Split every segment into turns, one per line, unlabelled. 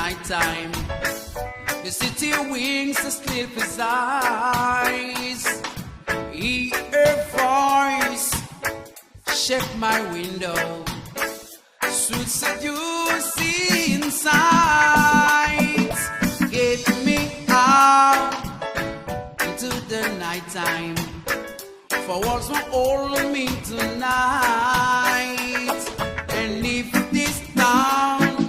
night time. The city winks to sleep his eyes. Hear her voice shake my window. Sweet seducing sights get me out into the night time. For walls won't hold me tonight. And if this town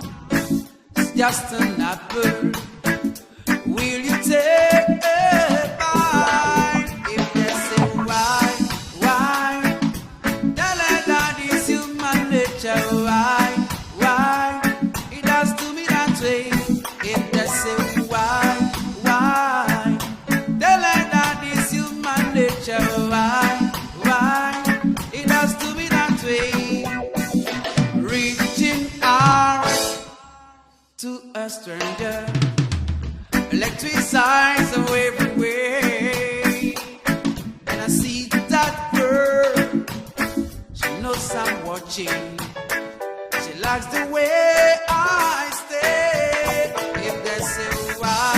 is just an apple, will you take a bite? If they say why, tell her that is human nature. Why, it has to be that way. If they say why, tell her that is human nature. Why, it has to be that way. Reaching out to a stranger, electric signs of every way. And I see that girl, she knows I'm watching. She likes the way I stay. If they say why,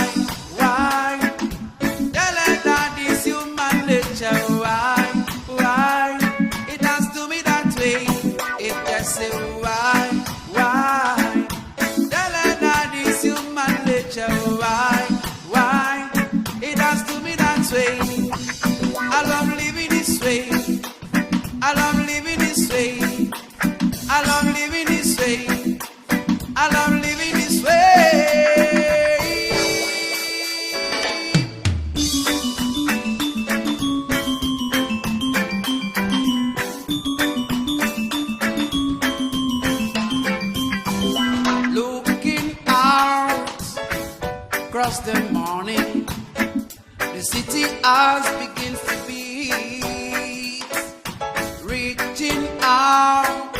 tell her that is human nature. Why, it has to be that way. If they say why, tell her that is human nature. Why, it has to be that way. I love living this way. I love living this way. I love living this way. I love living this way. Looking out across the morning, the city hours begins to beat. Reaching out,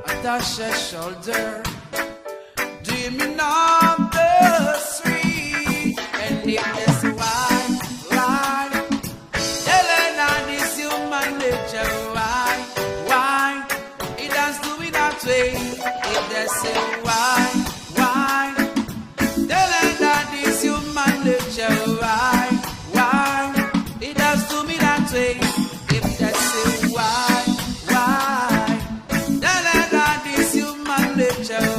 I touch her shoulder, dreaming of the street. And if they say why, tell her that is human nature. Why, it has to be that way. If they say why, tell her that is human nature. Why, it has to be that way. If they say why, tell her that is human nature.